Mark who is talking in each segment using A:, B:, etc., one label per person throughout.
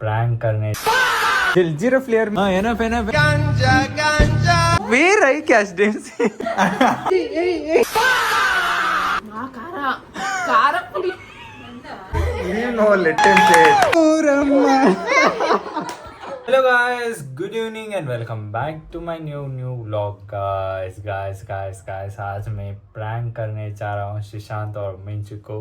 A: Prank करने जलजीरा फ्लेयर में एनफ एनफ गांजा गांजा वेयर आई कैश डेंस
B: కారపుడి
A: you know let him say hello guys, good evening and welcome back to my new vlog guys आज मैं प्रैंक करने जा रहा हूँ शिशांत और मिंचू को।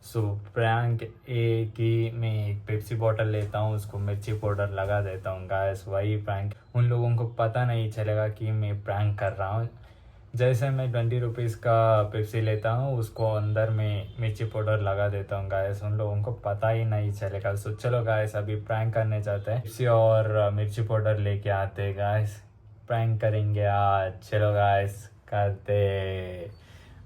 A: सो प्रैंक ए कि मैं एक पेप्सी बॉटल लेता हूँ, उसको मिर्ची पाउडर लगा देता हूँ गाइस, वही प्रैंक। उन लोगों को पता नहीं चलेगा कि मैं प्रैंक कर रहा हूँ। जैसे मैं 20 रुपीज़ का पेप्सी लेता हूँ, उसको अंदर में मिर्ची पाउडर लगा देता हूँ गाइस, उन लोगों को पता ही नहीं चलेगा। सो चलो गाइस अभी प्रैंक करने जाते हैं, पेप्सी और मिर्ची पाउडर लेके आते हैं गाइस, प्रैंक करेंगे आज। चलो गाइस करते।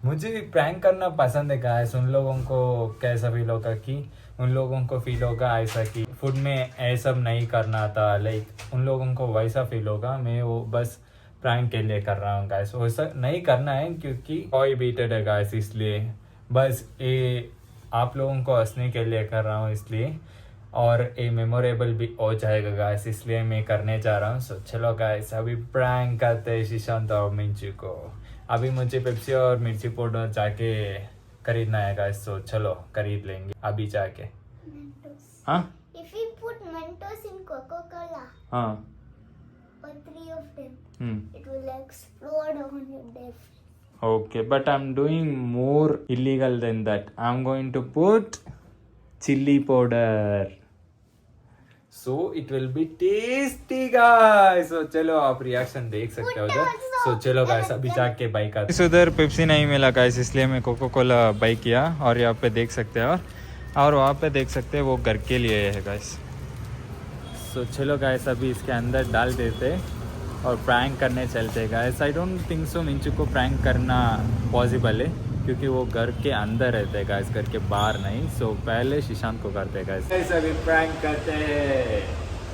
A: मुझे भी प्रैंक करना पसंद है गाइस। उन लोगों को कैसा फील होगा कि उन लोगों को फील होगा ऐसा कि फूड में ऐसा नहीं करना था, लाइक उन लोगों को वैसा फील होगा। मैं वो बस प्रैंक के लिए कर रहा हूँ गाइस, वैसा नहीं करना है क्योंकि टॉय बीटेड है गाइस, इसलिए बस ये आप लोगों को हंसने के लिए कर रहा हूँ इसलिए, और ये मेमोरेबल भी हो जाएगा गाइस, इसलिए मैं करने जा रहा हूँ। सो चलो गाइस अभी प्रैंक करते हैं शिशांत और मिंचू को। अभी मुझे पेप्सी और मिर्ची पाउडर जाके खरीदना है गाइस, सो चलो खरीद लेंगे अभी जाके। हाँ
C: If you put Mentos in Coca-Cola,
A: हाँ
C: or 3 of them, it will explode on your death.
A: Okay, but I'm doing more illegal than that. I'm going to put chili powder. So it will be tasty guys. So चलो आप reaction देख सकते हो उधर। So चलो guys अभी जाके by का। इस उधर पेप्सी नहीं मिला guys, इसलिए मैं कोको कोला बाई किया, और यहाँ पे देख सकते हो और वहाँ पे देख सकते हैं वो घर के लिए है guys। So चलो guys अभी इसके अंदर डाल देते और प्रैंक करने चलते guys. I don't think so Minchu को प्रैंक करना पॉसिबल है क्योंकि वो घर के अंदर रहते हैं गाइस, घर के बाहर नहीं। सो पहले शिशांत को करते हैं गाइस। अभी प्रैंक करते हैं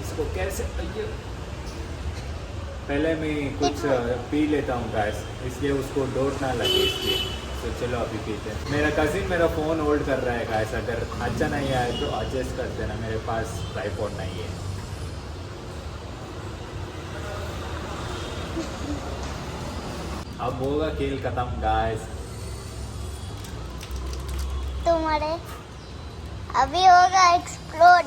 A: इसको कैसे। पहले मैं कुछ पी लेता हूँ गाइस, इसलिए उसको डोट ना लगे इसलिए। तो चलो अभी पीते हैं। मेरा कजिन मेरा फ़ोन होल्ड कर रहा है गाइस, अगर अच्छा नहीं आए तो एडजस्ट कर देना, मेरे पास ट्राइपॉड नहीं है। अब होगा खेल खत्म गाइस।
C: तुम्हारे अभी होगा एक्सप्लोड।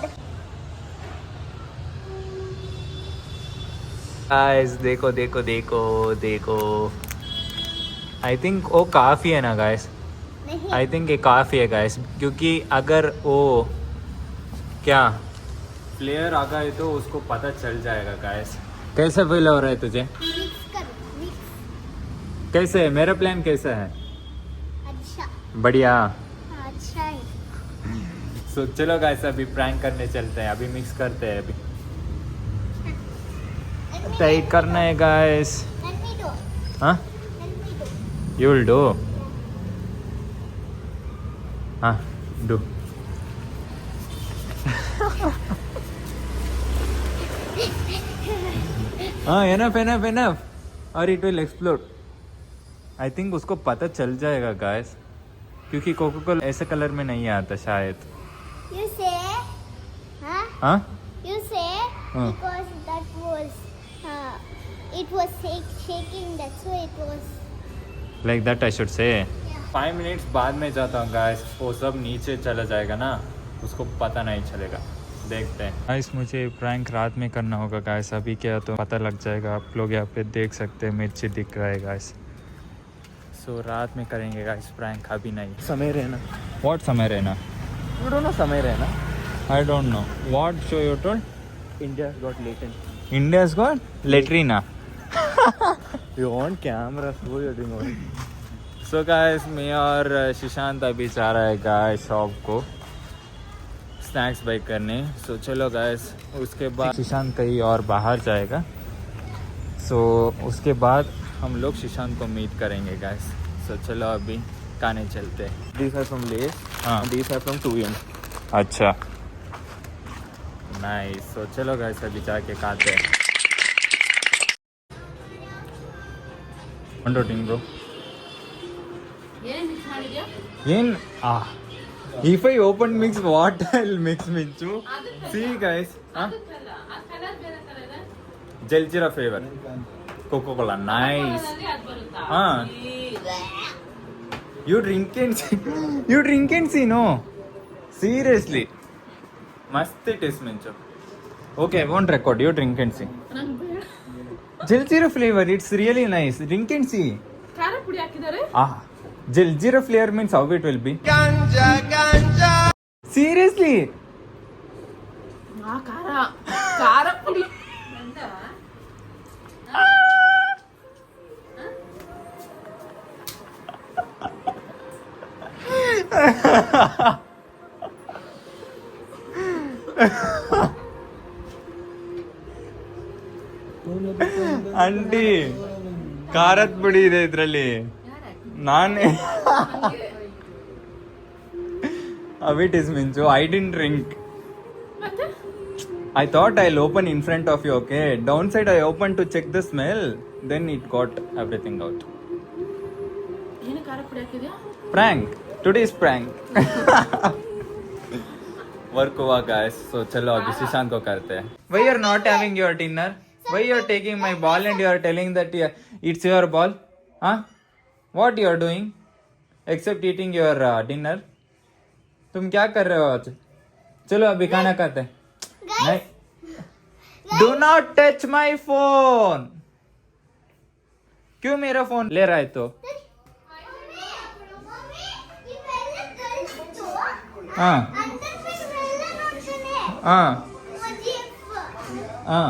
A: गाइस देखो देखो देखो देखो, आई थिंक वो काफ़ी है ना गाइस,
C: नहीं
A: आई थिंक ये काफ़ी है गाइस, क्योंकि अगर वो क्या प्लेयर आ गए तो उसको पता चल जाएगा गाइस। कैसा फील हो रहा है तुझे?
C: मिक्स करो, मिक्स।
A: कैसे है मेरा प्लान, कैसा है?
C: अच्छा
A: बढ़िया।
C: हाँ, अच्छा है।
A: सो चलो गाइस अभी प्रैंक करने चलते हैं, अभी मिक्स करते हैं। अभी टाइट करना है गाइस।
C: Let me do.
A: हाँ
C: Let me do.
A: You will do. हाँ डू। हाँ एनफ एनफ एनफ, और it will explode. I think उसको पता चल जाएगा गाइस, क्योंकि कोको कोला ऐसे कलर में नहीं आता शायद।
C: You say, huh?
A: हाँ
C: You say
A: हाँ।
C: because that was, it was shaking. That's why it was.
A: Like that I should say.
C: Yeah.
A: 5 minutes बाद में जाता हूँ गाइस, वो सब नीचे चला जाएगा ना, उसको पता नहीं चलेगा। देखते हैं गाइस। मुझे प्रैंक रात में करना होगा गाइस, अभी क्या तो पता लग जाएगा। आप लोग यहाँ पे देख सकते हैं मिर्ची दिख रहा है गाइस। सो रात में करेंगे गाइस प्रैंक, अभी नहीं। समय रहना। व्हाट समय रहना? यू डोंट नो समय रहना? I don't know what show you told.
B: India's got latent.
A: India's got latrina.
B: You want camera, so you're doing all.
A: So guys मैं और शिशांत अभी जा रहा है गाइस शॉप को स्नैक्स बाई करने। सो चलो गाइस, उसके बाद शिशांत कहीं और बाहर जाएगा। सो उसके बाद हम लोग शिशांत को मीट करेंगे गाइस। सो चलो अभी खाने चलते हैं।
B: These are from Lay's.
A: हाँ
B: And these are from 2M.
A: अच्छा नाइस। सो चलो गाइस अभी जाके खाते हैं। ब्रो
B: ಏನ್ ಮಿಕ್ಸ್ ಮಾಡಿದ್ಯಾ?
A: ಏನ್ If I open mix, what I'll mix Minchu? See guys, huh? Jaljeera flavor, Coca-Cola, nice. You drink and see. You drink and see, no? Seriously, must taste Minchu. Okay, I won't record. You drink and see. Jaljeera flavor, it's really nice. Drink and see. Jaljeera flavor means how it will be. Seriously. Aunty ಖಾರದ ಪುಡಿ ಇದೆ ಇದ್ರಲ್ಲಿ ನಾನೇ ಅವಿಟ್ ಇಸ್ ಮಿಂಚು I didn't drink I thought I'll open in front of you, okay? Downside I opened to check the smell, then it got everything out. Prank. Today's prank. Work हुआ guys. So चलो अभी सुशांत को करते हैं. Why you're not having your dinner? Why you're taking my ball and you're telling that it's your ball? Huh? What you're doing? Except eating your dinner. तुम क्या कर रहे हो आज? चलो अभी खाना खाते हैं. नहीं. Do not touch my phone. क्यों मेरा फोन ले रहा है तो? हाँ हाँ हाँ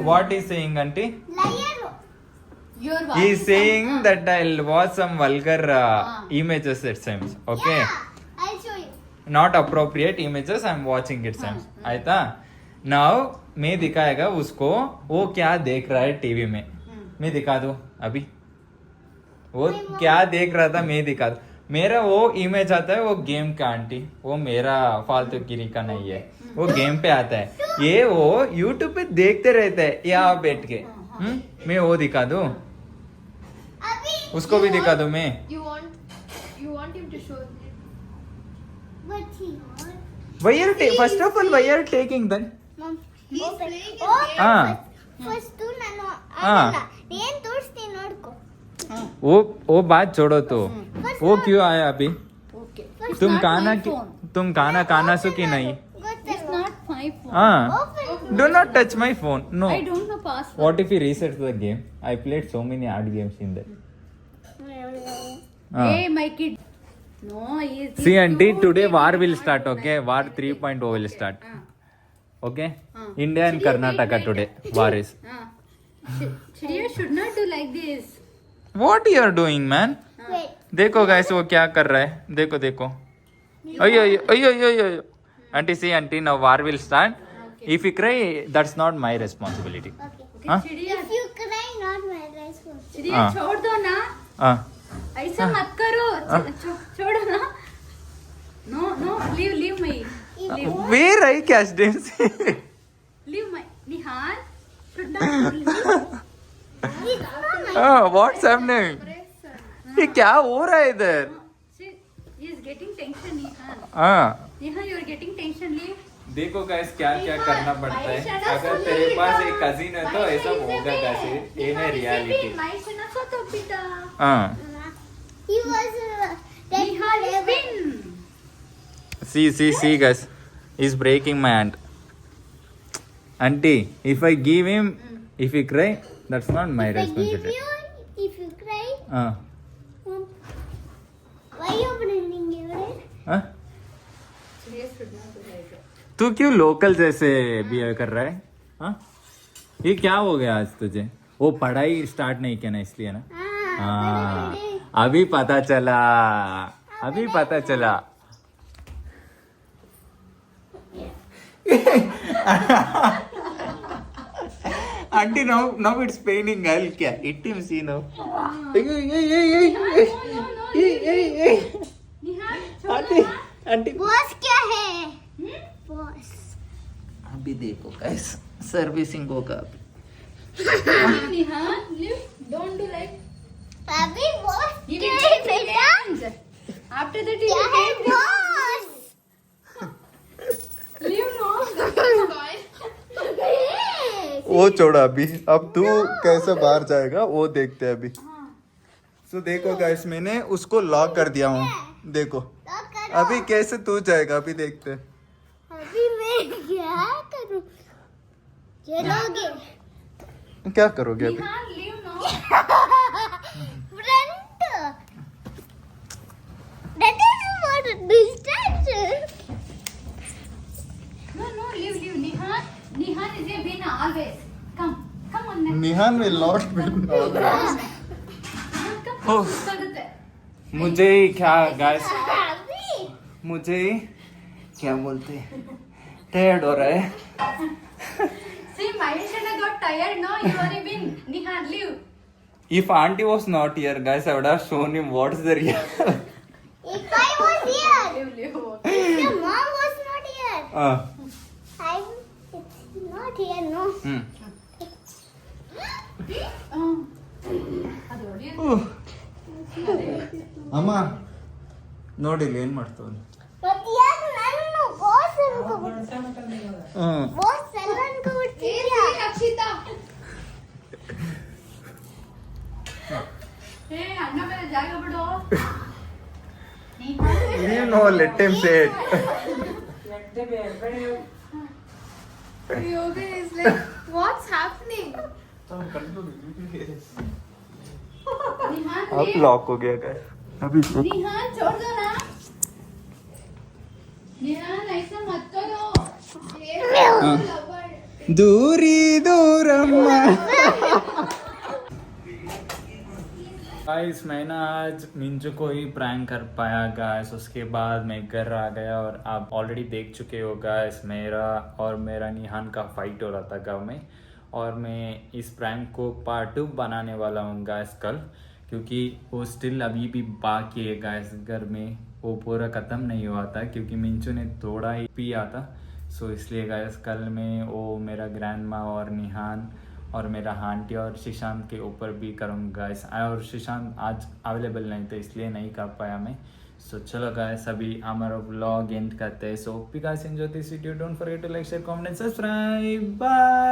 A: What is saying, auntie? He is saying that I'll watch some vulgar images at times. Okay.
C: Yeah, I'll show you.
A: Not appropriate images. I'm watching it times. आयता. Now मैं दिखाएगा उसको वो क्या देख रहा है टीवी में. मैं दिखा दूँ अभी. वो क्या देख रहा था मैं दिखा दूँ. मेरा वो इमेज आता है वो गेम का आंटी. वो मेरा फालतू गिरी का नहीं है. वो गेम पे आता है. ये वो YouTube पे देखते रहते हैं यहाँ बैठ के. मैं वो दिखा दूँ. उसको भी दिखा दूँ मैं.
D: You want him to show it?
C: But he won't.
A: Why you're first of all why you're taking then?
C: Mom,
D: He's
C: open.
D: playing his
C: Open
D: game.
A: Ah.
C: First ನಾನು
A: Ah.
C: ಅದಲ್ಲ ಏನ್ ತೋರಿಸ್ತೀನಿ ನೋಡ್ಕೊ.
A: वो बात छोड़ो तो. वो क्यों आया अभी?
D: Okay.
A: तुम
D: not
A: खाना
D: my phone.
A: तुम खाना सो कि नहीं?
D: It's not my phone.
A: हाँ.
C: Open.
A: Do not touch my phone. No.
D: I don't know password.
A: What if he resets the game? I played so many hard games in there.
D: Hey, my kid. No, he is.
A: See auntie, today war will start. Okay, war 3.0 will start. Okay, India and Karnataka today war is.
D: Shriya should not do like this.
A: What you are doing, man?
C: Wait.
A: देखो guys वो क्या कर रहा है. देखो देखो. अयो अयो अयो अयो अयो. Auntie, see auntie, now war will start. If you cry, that's not my responsibility.
C: Okay.
A: हाँ?
C: If you cry, not my responsibility.
D: Shriya,
A: हाँ.
D: छोड़ दो ना.
A: हाँ.
D: ऐसा मत करो. छोड़ो ना. No, leave me.
A: Where I catch them?
D: Leave my. Nihal, should not leave.
C: It's not my
A: What's happening? ये क्या हो रहा है इधर?
D: See, he is getting tension, Nihal.
A: हाँ.
D: Nihal, you are getting tension. Leave.
A: देखो गाइस क्या क्या करना पड़ता है. अगर तेरे पास एक कजिन है तो ऐसा होगा कैसे? ये है रियलिटी. हाँ.
C: He was
D: Nihal is win.
A: See guys, he's breaking my hand. Auntie, if I give him, if he cry, that's not my
C: If I give
A: responsibility.
C: you, if you cry,
A: हाँ.
C: why you opening your head?
A: हाँ?
D: Shriya should not do like that.
A: तू क्यों local जैसे behave कर रहा है? हाँ? ये क्या हो गया आज तुझे? वो पढ़ाई स्टार्ट नहीं किया ना इसलिए ना? हाँ. अभी पता चला. Auntie, now it's paining. I'll hit him. See now. Hey.
D: Nihal,
A: Auntie, auntie.
C: Boss क्या है? Boss.
A: अभी देखो guys, सर्विसिंग होगा.
D: Live, Nihan. Live. Don't do like.
C: अभी wash
D: He will take revenge. After that, he
C: क्या
D: will
C: है
D: take
C: wash
D: Live, no.
B: वो छोड़ा अभी, अब तू कैसे बाहर जाएगा वो देखते हैं अभी। सो देखो गाइस, मैंने उसको लॉक कर दिया हूँ, देखो अभी कैसे तू जाएगा अभी देखते हैं।
C: अभी मैं क्या करूं? चलोगे
B: क्या करोगे अभी?
D: Nihan, live, no.
C: Front that is what distance
D: No, no, live. Nihan is a winner always. Come on, Nihan.
B: Nihan will not win
D: Nihan, come.
A: Oh.
D: स्वागत है.
A: मुझे क्या गाइस,
C: अभी
A: मुझे क्या बोलते टायर्ड हो रहा है।
D: See, Mahesh and I got tired. No, you are a win. Nihan, live.
A: If auntie was not here, guys, I would have shown him what's the real.
C: if I was here
D: Live.
C: your mom was not here
A: uh,
C: it's not here no
A: hmm.
D: ಅದು ನೋಡಿ.
B: ಅಮ್ಮ ನೋಡಿ ಇಲ್ಲಿ ಏನ್ ಮಾಡ್ತಾವ।
C: ಮತ್ತೆ ಯಾಕೆ ನನ್ನ ಬಾಸ್ ಬಾಸ್ ಎಲ್ಲ ಅನ್ಕೊಬಿಡ್ತೀರಾ
D: ಅಕ್ಷಿತಾ. ಏ ಅಣ್ಣ ಮೇಲೆ ಜಾಗ ಬಿಡು.
B: You know, let him say it.
D: Yoga is like, what's happening? निहान,
B: अब लॉक हो गया गाइस अभी।
D: निहान छोड़ दो ना. निहान ऐसा मत करो.
B: दूरी दूरम्मा।
A: गाइस मैं ना आज मिंजू को ही प्रैंक कर पाया गाइस, उसके बाद मैं घर आ गया और आप ऑलरेडी देख चुके हो गाइस, मेरा निहान का फाइट हो रहा था गाँव में। और मैं इस प्रैंक को पार्ट 2 बनाने वाला हूँ गाइस कल, क्योंकि वो स्टिल अभी भी बाकी है गाइस घर में, वो पूरा ख़त्म नहीं हुआ था क्योंकि मिंचू ने थोड़ा ही पिया था। सो इसलिए गाइस कल मैं वो मेरा ग्रैंड माँ और निहान और मेरा आंटी और शिशांत के ऊपर भी करूँगा गाइस। और शिशांत आज अवेलेबल नहीं था इसलिए नहीं कर पाया मैं। सो चलो गाइस अभी हमारा व्लॉग एंड करते हैं। So hope you guys enjoy this video, don't forget to like share comment and subscribe, bye.